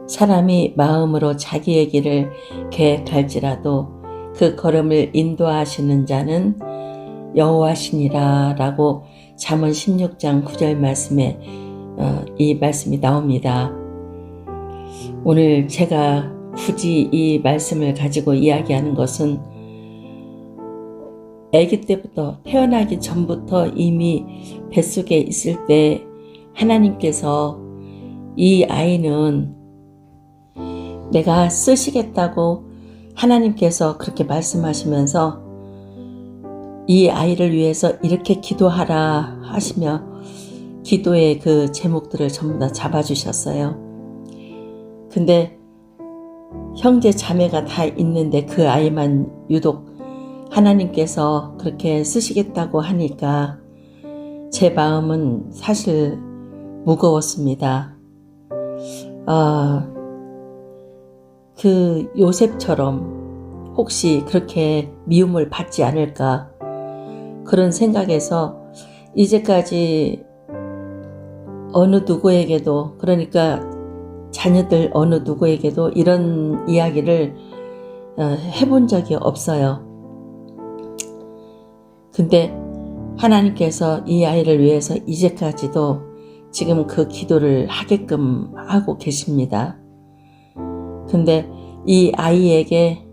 사람이 마음으로 자기의 길을 계획할지라도 그 걸음을 인도하시는 자는 여호와시니라 라고 잠언 16장 9절 말씀에 이 말씀이 나옵니다. 오늘 제가 굳이 이 말씀을 가지고 이야기하는 것은 아기 때부터 태어나기 전부터 이미 뱃속에 있을 때 하나님께서 이 아이는 내가 쓰시겠다고 하나님께서 그렇게 말씀하시면서 이 아이를 위해서 이렇게 기도하라 하시며 기도의 그 제목들을 전부 다 잡아주셨어요. 근데 형제 자매가 다 있는데 그 아이만 유독 하나님께서 그렇게 쓰시겠다고 하니까 제 마음은 사실 무거웠습니다. 그 요셉처럼 혹시 그렇게 미움을 받지 않을까 그런 생각에서 이제까지 어느 누구에게도, 그러니까 자녀들 어느 누구에게도 이런 이야기를 해본 적이 없어요. 근데 하나님께서 이 아이를 위해서 이제까지도 지금 그 기도를 하게끔 하고 계십니다. 근데 이 아이에게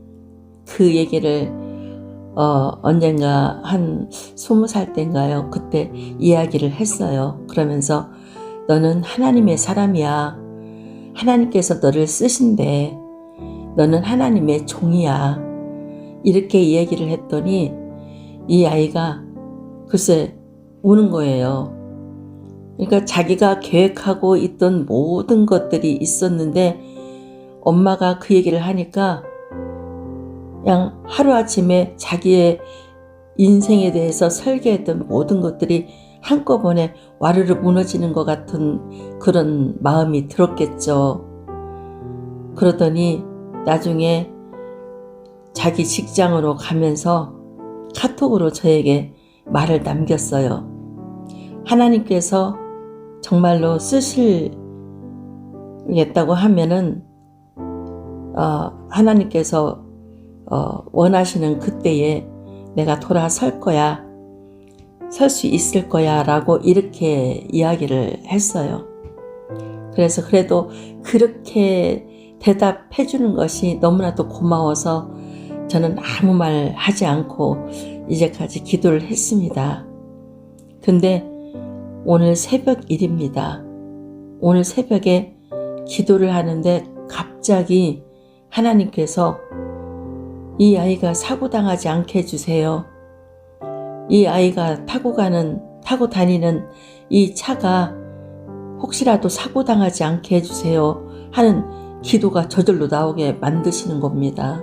그 얘기를 언젠가 한 20살 때인가요? 그때 이야기를 했어요. 그러면서 너는 하나님의 사람이야. 하나님께서 너를 쓰신대. 너는 하나님의 종이야. 이렇게 얘기를 했더니 이 아이가 글쎄 우는 거예요. 그러니까 자기가 계획하고 있던 모든 것들이 있었는데 엄마가 그 얘기를 하니까 그냥 하루아침에 자기의 인생에 대해서 설계했던 모든 것들이 한꺼번에 와르르 무너지는 것 같은 그런 마음이 들었겠죠. 그러더니 나중에 자기 직장으로 가면서 카톡으로 저에게 말을 남겼어요. 하나님께서 정말로 쓰시겠다고 하면은 하나님께서 원하시는 그때에 내가 돌아설 거야, 설 수 있을 거야 라고 이렇게 이야기를 했어요. 그래서 그래도 그렇게 대답해 주는 것이 너무나도 고마워서 저는 아무 말 하지 않고 이제까지 기도를 했습니다. 근데 오늘 새벽 일입니다. 오늘 새벽에 기도를 하는데 갑자기 하나님께서 이 아이가 사고당하지 않게 해주세요. 이 아이가 타고 다니는 이 차가 혹시라도 사고당하지 않게 해주세요 하는 기도가 저절로 나오게 만드시는 겁니다.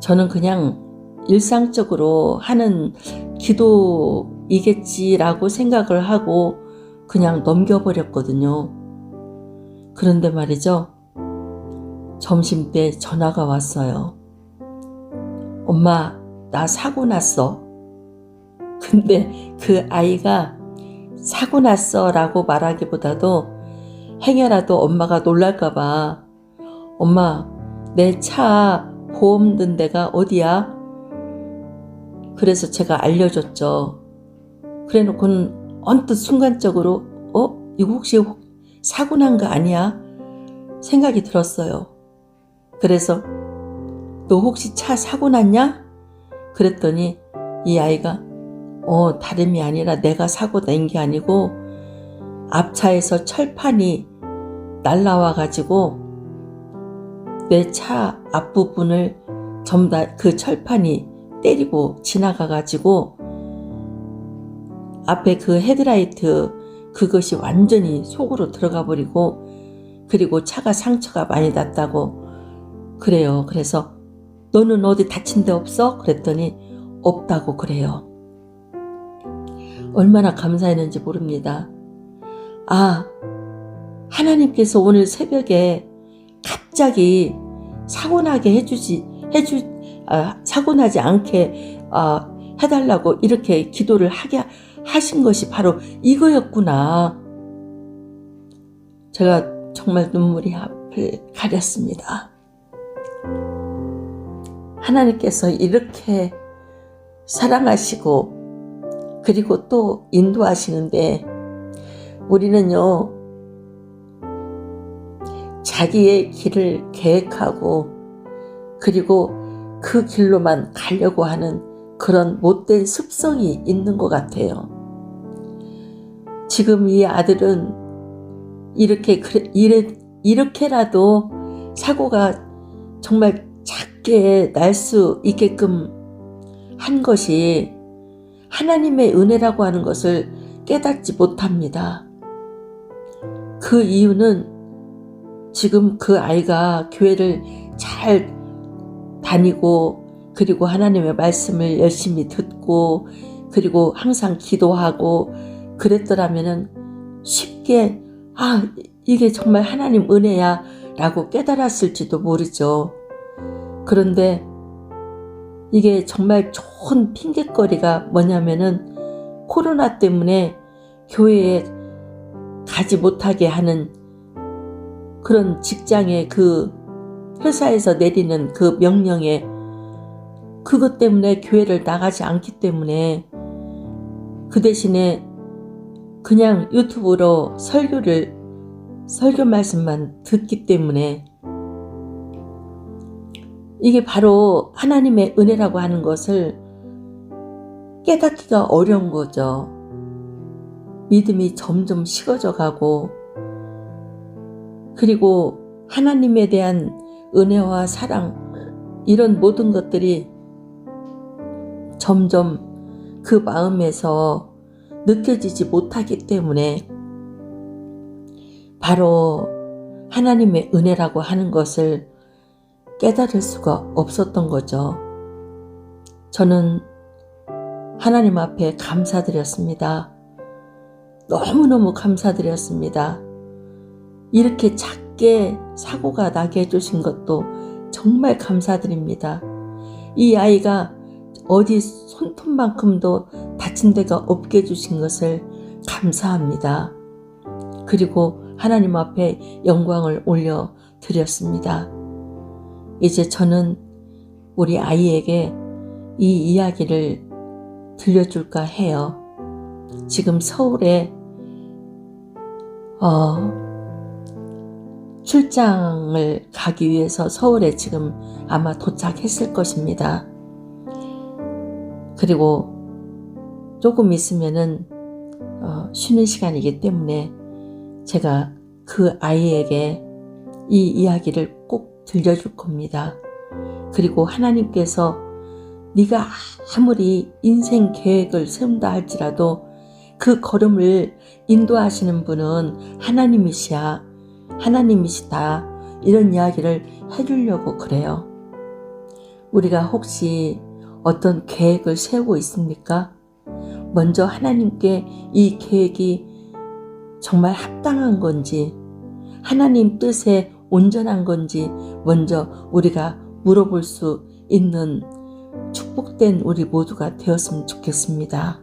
저는 그냥 일상적으로 하는 기도이겠지라고 생각을 하고 그냥 넘겨버렸거든요. 그런데 말이죠. 점심때 전화가 왔어요. 엄마, 나 사고 났어. 근데 그 아이가 사고 났어 라고 말하기보다도 행여라도 엄마가 놀랄까봐 엄마, 내 차 보험 든 데가 어디야? 그래서 제가 알려줬죠. 그래 놓고는 언뜻 순간적으로 이거 혹시 사고 난 거 아니야? 생각이 들었어요. 그래서 너 혹시 차 사고 났냐? 그랬더니 이 아이가 다름이 아니라 내가 사고 낸 게 아니고 앞차에서 철판이 날라와가지고 내 차 앞부분을 전부 다 그 철판이 때리고 지나가가지고 앞에 그 헤드라이트 그것이 완전히 속으로 들어가 버리고 그리고 차가 상처가 많이 났다고 그래요. 그래서 너는 어디 다친 데 없어? 그랬더니 없다고 그래요. 얼마나 감사했는지 모릅니다. 하나님께서 오늘 새벽에 갑자기 사고 나지 않게 해달라고 이렇게 기도를 하신 것이 바로 이거였구나. 제가 정말 눈물이 앞을 가렸습니다. 하나님께서 이렇게 사랑하시고 그리고 또 인도하시는데 우리는요, 자기의 길을 계획하고 그리고 그 길로만 가려고 하는 그런 못된 습성이 있는 것 같아요. 지금 이 아들은 이렇게라도 사고가 정말 작게 날 수 있게끔 한 것이 하나님의 은혜라고 하는 것을 깨닫지 못합니다. 그 이유는 지금 그 아이가 교회를 잘 다니고 그리고 하나님의 말씀을 열심히 듣고 그리고 항상 기도하고 그랬더라면은 쉽게 이게 정말 하나님 은혜야 라고 깨달았을지도 모르죠. 그런데 이게 정말 좋은 핑곗거리가 뭐냐면은 코로나 때문에 교회에 가지 못하게 하는 그런 직장의 그 회사에서 내리는 그 명령에 그것 때문에 교회를 나가지 않기 때문에 그 대신에 그냥 유튜브로 설교 말씀만 듣기 때문에 이게 바로 하나님의 은혜라고 하는 것을 깨닫기가 어려운 거죠. 믿음이 점점 식어져 가고 그리고 하나님에 대한 은혜와 사랑 이런 모든 것들이 점점 그 마음에서 느껴지지 못하기 때문에 바로 하나님의 은혜라고 하는 것을 깨달을 수가 없었던 거죠. 저는 하나님 앞에 감사드렸습니다. 너무너무 감사드렸습니다. 이렇게 작게 사고가 나게 해주신 것도 정말 감사드립니다. 이 아이가 어디 손톱만큼도 다친 데가 없게 해주신 것을 감사합니다. 그리고 하나님 앞에 영광을 올려드렸습니다. 이제 저는 우리 아이에게 이 이야기를 들려줄까 해요. 지금 서울에 출장을 가기 위해서 서울에 지금 아마 도착했을 것입니다. 그리고 조금 있으면은 쉬는 시간이기 때문에 제가 그 아이에게 이 이야기를 꼭 들려줄 겁니다. 그리고 하나님께서 네가 아무리 인생 계획을 세운다 할지라도 그 걸음을 인도하시는 분은 하나님이시다 이런 이야기를 해주려고 그래요. 우리가 혹시 어떤 계획을 세우고 있습니까? 먼저 하나님께 이 계획이 정말 합당한 건지 하나님 뜻에 온전한 건지 먼저 우리가 물어볼 수 있는 축복된 우리 모두가 되었으면 좋겠습니다.